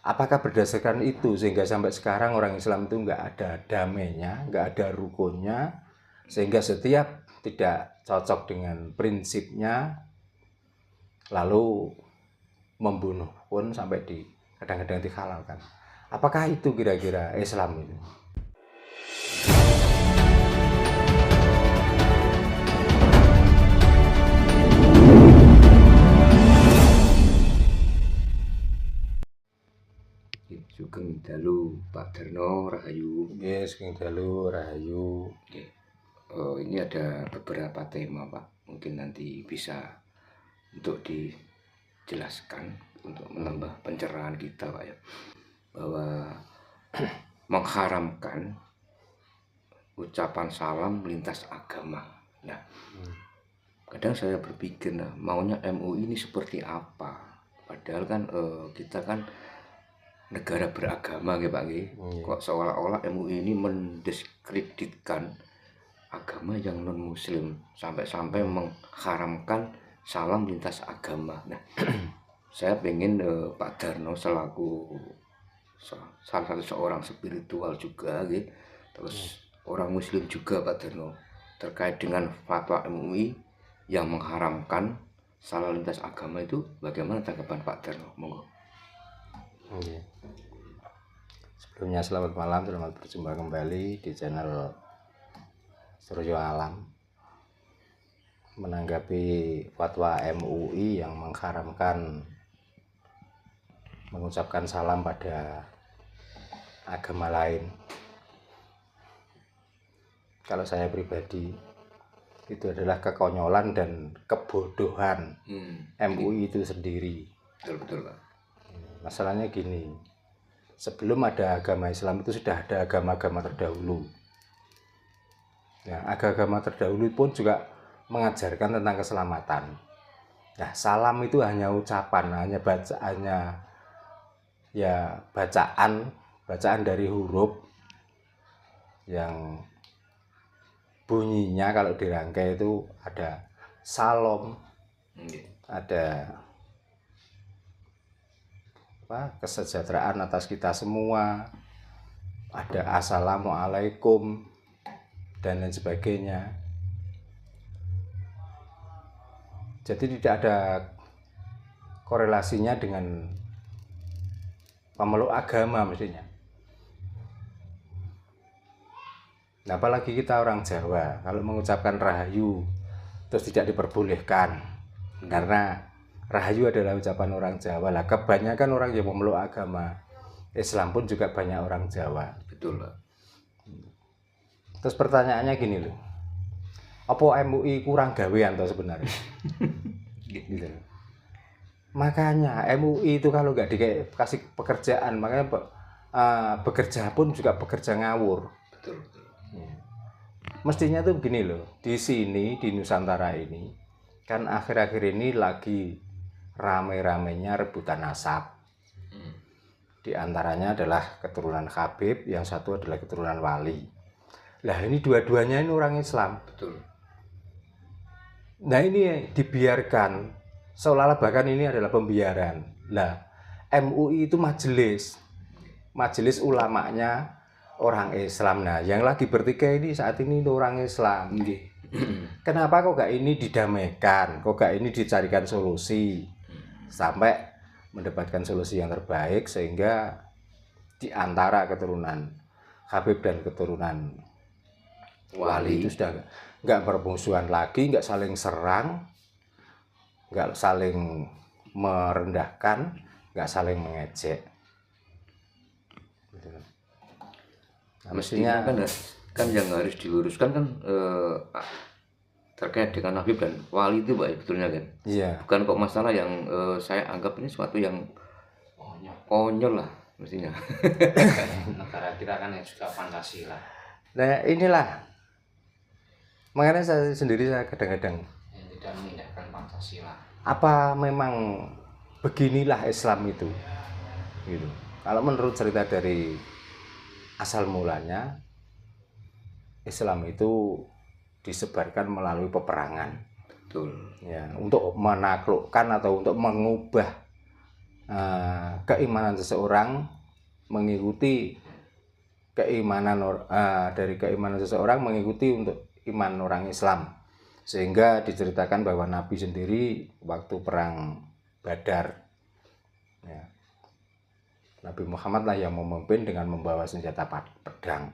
Apakah berdasarkan itu sehingga sampai sekarang orang Islam itu nggak ada damainya, nggak ada rukunnya, sehingga setiap tidak cocok dengan prinsipnya lalu membunuh pun sampai kadang-kadang dihalalkan. Apakah itu kira-kira Islam itu? Sugeng dalu Pak Darno Rahayu. Yes, sugeng dalu Rahayu. Ini ada beberapa tema Pak, mungkin nanti bisa untuk dijelaskan untuk menambah pencerahan kita Pak ya, bahwa mengharamkan ucapan salam lintas agama. Nah, kadang saya berpikir, maunya MUI ini seperti apa? Padahal kan kita kan negara beragama ya Pak. Kok seolah-olah MUI ini mendiskreditkan agama yang non muslim sampai mengharamkan salam lintas agama. Nah, saya pengen Pak Darno selaku salah satu seorang spiritual juga gitu, terus orang muslim juga Pak Darno, terkait dengan fatwa MUI yang mengharamkan salam lintas agama itu, bagaimana tanggapan Pak Darno? Monggo. Sebelumnya selamat malam, selamat berjumpa kembali di channel Suryo Alam. Menanggapi fatwa MUI yang mengharamkan mengucapkan salam pada agama lain, kalau saya pribadi itu adalah kekonyolan dan kebodohan MUI itu sendiri. Betul Pak. Masalahnya gini, sebelum ada agama Islam itu sudah ada agama-agama terdahulu. Nah, agama terdahulu pun juga mengajarkan tentang keselamatan. Nah, salam itu hanya ucapan, hanya bacaan dari huruf yang bunyinya kalau dirangkai itu ada salam, ada kesejahteraan atas kita semua, ada assalamualaikum dan lain sebagainya. Jadi tidak ada korelasinya dengan pemeluk agama mestinya. Nah, apalagi kita orang Jawa, kalau mengucapkan Rahayu terus tidak diperbolehkan karena Rahayu adalah ucapan orang Jawa. Lah, kebanyakan orang yang memeluk agama Islam pun juga banyak orang Jawa. Betul Pak. Terus pertanyaannya gini loh, apa MUI kurang gawean toh sebenarnya? Gitu. Makanya MUI itu kalau nggak dikasih pekerjaan, makanya bekerja pun juga bekerja ngawur. Betul. Mestinya tuh begini loh, di sini di Nusantara ini kan akhir-akhir ini lagi rame-ramenya rebutan nasab. Di antaranya adalah keturunan Habib, yang satu adalah keturunan Wali. Lah, ini dua-duanya ini orang Islam. Betul. Nah, ini dibiarkan seolah-olah, bahkan ini adalah pembiaran. Lah, MUI itu majelis ulamanya orang Islam. Nah, yang lagi bertikai ini saat ini itu orang Islam. Kenapa kok gak ini didamaikan, kok gak ini dicarikan solusi sampai mendapatkan solusi yang terbaik, sehingga di antara keturunan Habib dan keturunan Wali itu sudah nggak bermusuhan lagi, nggak saling serang, nggak saling merendahkan, nggak saling mengejek. Nah, mestinya kan yang harus diluruskan kan terkait dengan Habib dan Wali itu Pak, betulnya kan. Iya. Bukan kok masalah yang saya anggap ini suatu yang konyol lah mestinya. Negara kita kan yang juga Pancasila. Nah, inilah makanya saya kadang-kadang yang tidak mengindahkan Pancasila. Apa memang beginilah Islam itu? Gitu. Kalau menurut cerita dari asal mulanya, Islam itu disebarkan melalui peperangan. Betul. Ya, untuk menaklukkan atau untuk mengubah keimanan seseorang mengikuti dari keimanan seseorang mengikuti untuk iman orang Islam, sehingga diceritakan bahwa Nabi sendiri waktu perang Badar, ya, Nabi Muhammad lah yang memimpin dengan membawa senjata pedang.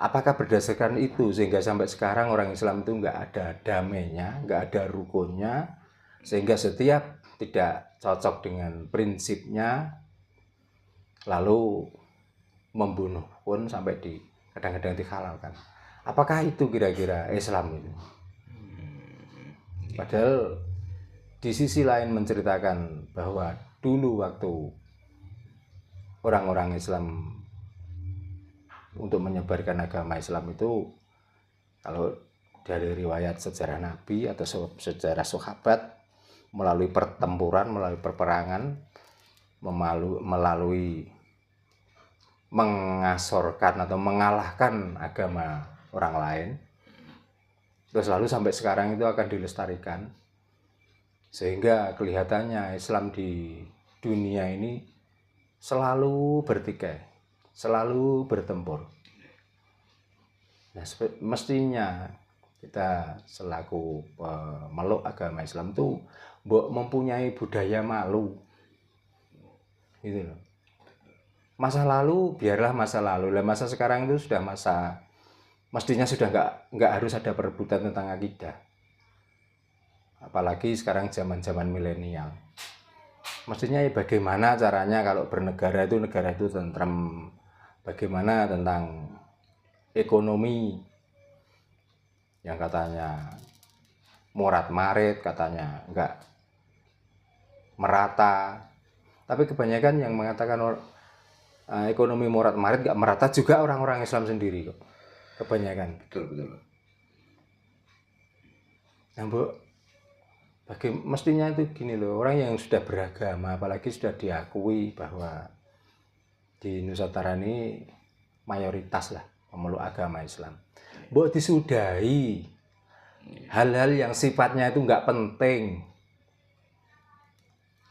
Apakah berdasarkan itu sehingga sampai sekarang orang Islam itu nggak ada damainya, nggak ada rukunnya, sehingga setiap tidak cocok dengan prinsipnya lalu membunuh pun sampai kadang-kadang dihalalkan. Apakah itu kira-kira Islam itu? Padahal di sisi lain menceritakan bahwa dulu waktu orang-orang Islam untuk menyebarkan agama Islam itu, kalau dari riwayat sejarah Nabi atau sejarah sahabat, melalui pertempuran, melalui perperangan, melalui mengasorkan atau mengalahkan agama orang lain, terus lalu sampai sekarang itu akan dilestarikan, sehingga kelihatannya Islam di dunia ini selalu bertikai, selalu bertempur. Nah, mestinya kita selaku pemeluk agama Islam itu mempunyai budaya malu, gitu loh. Masa lalu biarlah masa lalu, lah masa sekarang itu sudah mestinya sudah nggak harus ada perebutan tentang akidah, apalagi sekarang zaman milenial. Mestinya ya bagaimana caranya kalau bernegara itu, negara itu tentram, bagaimana tentang ekonomi yang katanya morat marit, katanya nggak merata, tapi kebanyakan yang mengatakan ekonomi morat marit nggak merata juga orang-orang Islam sendiri kok, kebanyakan. Betul. Nah, Bu, mestinya itu gini loh, orang yang sudah beragama, apalagi sudah diakui bahwa di Nusantara ini mayoritas lah pemeluk agama Islam, Bu, disudahi hal-hal yang sifatnya itu nggak penting.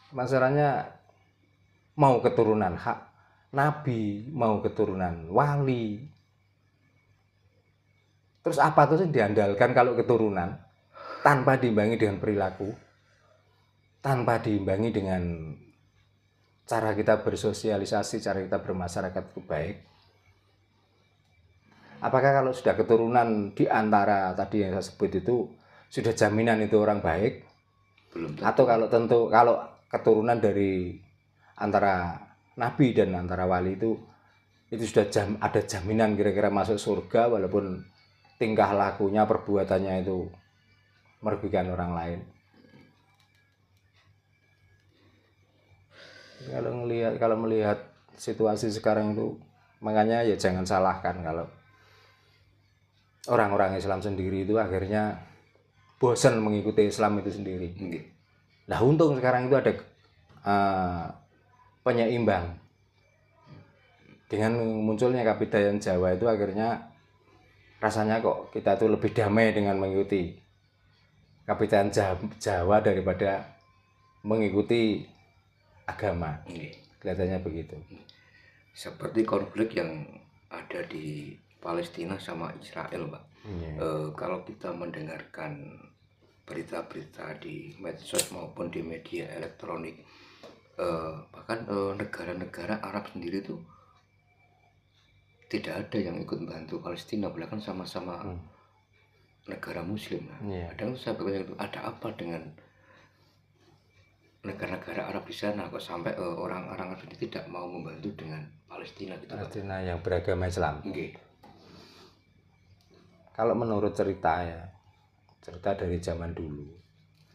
Masalahnya mau keturunan hak Nabi, mau keturunan wali, terus apa tuh yang diandalkan kalau keturunan, tanpa diimbangi dengan perilaku, tanpa diimbangi dengan cara kita bersosialisasi, cara kita bermasyarakat itu baik. Apakah kalau sudah keturunan di antara tadi yang saya sebut itu sudah jaminan itu orang baik? Belum tentu. Atau kalau keturunan dari antara Nabi dan antara wali itu sudah ada jaminan kira-kira masuk surga walaupun tingkah lakunya, perbuatannya itu merugikan orang lain. Kalau melihat situasi sekarang itu, makanya ya jangan salahkan kalau orang-orang Islam sendiri itu akhirnya bosan mengikuti Islam itu sendiri. Nah, untung sekarang itu ada penyeimbang. Dengan munculnya Kabudayaan Jawa itu akhirnya rasanya kok kita tuh lebih damai dengan mengikuti Kabudayaan Jawa daripada mengikuti agama. Kelihatannya begitu. Seperti konflik yang ada di Palestina sama Israel, Pak. Kalau kita mendengarkan berita-berita di medsos maupun di media elektronik, bahkan negara-negara Arab sendiri tuh tidak ada yang ikut membantu Palestina, bahkan sama-sama negara Muslim. Kadang saya bertanya, ada apa dengan negara-negara Arab di sana kok sampai orang-orang Arab ini tidak mau membantu dengan Palestina gitu, Palestina yang beragama Islam. Okay. Kalau menurut cerita dari zaman dulu,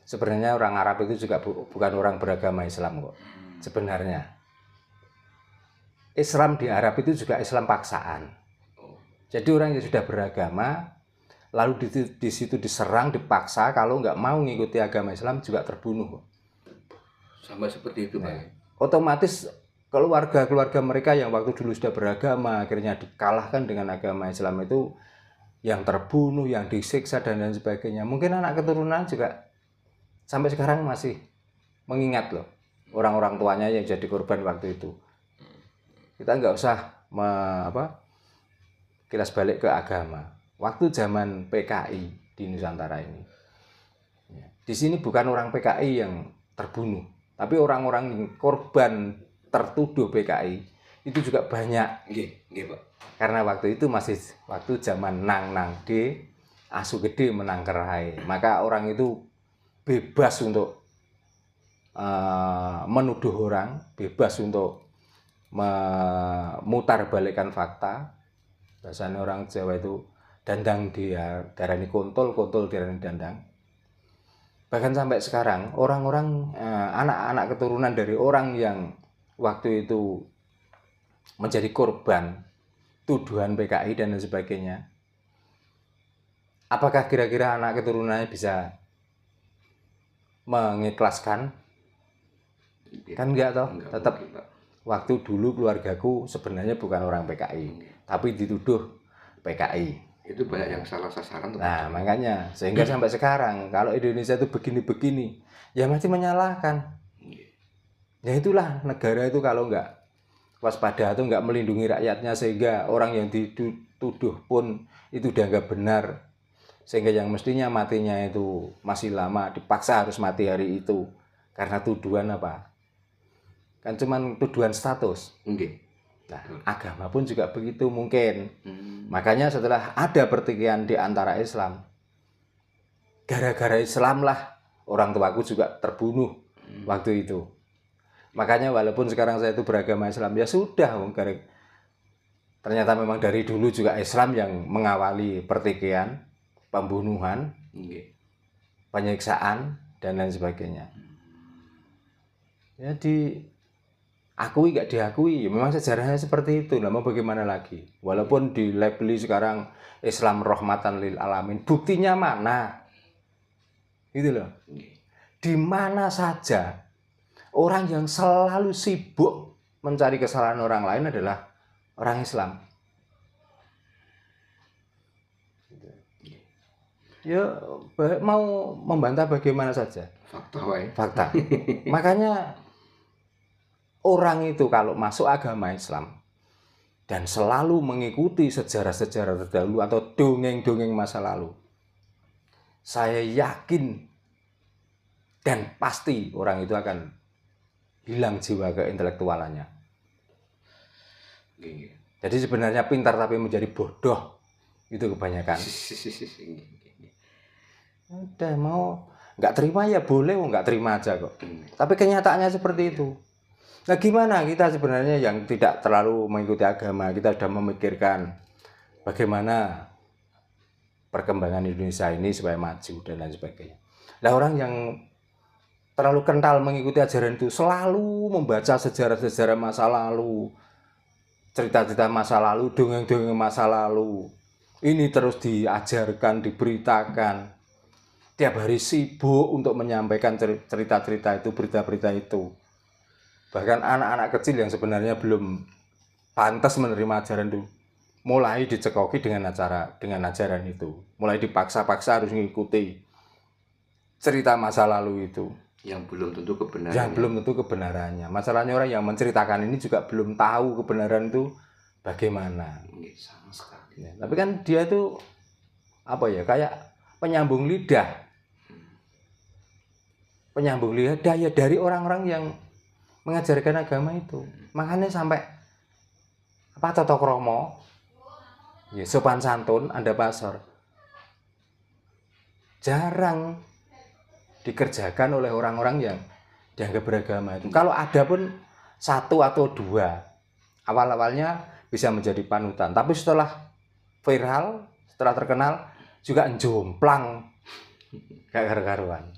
sebenarnya orang Arab itu juga bukan orang beragama Islam kok. Sebenarnya Islam di Arab itu juga Islam paksaan. Jadi orang yang sudah beragama lalu di situ diserang, dipaksa, kalau nggak mau mengikuti agama Islam juga terbunuh kok. Sama seperti itu, Pak. Otomatis keluarga mereka yang waktu dulu sudah beragama akhirnya dikalahkan dengan agama Islam itu, yang terbunuh, yang disiksa dan lain sebagainya. Mungkin anak keturunan juga sampai sekarang masih mengingat loh orang-orang tuanya yang jadi korban waktu itu. Kita nggak usah kilas balik ke agama. Waktu zaman PKI di Nusantara ini, di sini bukan orang PKI yang terbunuh, tapi orang-orang yang korban tertuduh PKI itu juga banyak. Nggih, Pak. Karena waktu itu masih waktu zaman nang de asu gede menang kerai, maka orang itu bebas untuk menuduh orang, bebas untuk memutarbalikkan fakta. Bahasanya orang Jawa itu dandang dia darani kontol darani dandang. Bahkan sampai sekarang orang-orang anak-anak keturunan dari orang yang waktu itu menjadi korban tuduhan PKI dan lain sebagainya, apakah kira-kira anak keturunannya bisa mengikhlaskan? Kan enggak toh, tetap waktu dulu keluargaku sebenarnya bukan orang PKI, tapi dituduh PKI. Itu banyak yang salah sasaran. Nah, makanya sehingga sampai sekarang kalau Indonesia itu begini-begini, ya masih menyalahkan. Ya itulah negara itu kalau enggak waspada atau enggak melindungi rakyatnya, sehingga orang yang dituduh pun itu dianggap benar, sehingga yang mestinya matinya itu masih lama dipaksa harus mati hari itu karena tuduhan apa? Kan cuman tuduhan status. Nah, agama pun juga begitu mungkin. Makanya setelah ada pertikaian di antara Islam, gara-gara Islam lah orang tuaku juga terbunuh waktu itu. Makanya walaupun sekarang saya itu beragama Islam, ya sudah, ternyata memang dari dulu juga Islam yang mengawali pertikaian, pembunuhan, penyiksaan dan lain sebagainya. Jadi akui nggak diakui, memang sejarahnya seperti itu. Nah, mau bagaimana lagi? Walaupun dilabeli sekarang Islam rahmatan lil alamin, buktinya mana? Gitu loh. Di mana saja orang yang selalu sibuk mencari kesalahan orang lain adalah orang Islam. Ya mau membantah bagaimana saja. Fakta. Makanya orang itu kalau masuk agama Islam dan selalu mengikuti sejarah-sejarah terdahulu atau dongeng-dongeng masa lalu, saya yakin dan pasti orang itu akan hilang jiwa keintelektualannya. Jadi sebenarnya pintar tapi menjadi bodoh itu kebanyakan. Udah mau nggak terima ya boleh, nggak terima aja kok. Tapi kenyataannya seperti itu. Nah, gimana kita sebenarnya yang tidak terlalu mengikuti agama, kita sudah memikirkan bagaimana perkembangan Indonesia ini supaya maju dan lain sebagainya. Nah, orang yang terlalu kental mengikuti ajaran itu selalu membaca sejarah-sejarah masa lalu, cerita-cerita masa lalu, dongeng-dongeng masa lalu. Ini terus diajarkan, diberitakan. Tiap hari sibuk untuk menyampaikan cerita-cerita itu, berita-berita itu. Bahkan anak-anak kecil yang sebenarnya belum pantas menerima ajaran itu mulai dicekoki dengan ajaran itu, mulai dipaksa-paksa harus mengikuti cerita masa lalu itu yang belum tentu kebenarannya. Masalahnya orang yang menceritakan ini juga belum tahu kebenaran itu bagaimana. Sama sekali. Ya, tapi kan dia itu kayak penyambung lidah ya dari orang-orang yang mengajarkan agama itu. Makanya sampai tata krama, ya, sopan santun, anda pasar jarang dikerjakan oleh orang-orang yang dianggap beragama itu. Kalau ada pun satu atau dua, awal-awalnya bisa menjadi panutan, tapi setelah viral, setelah terkenal juga jomplang, gak karu-karuan.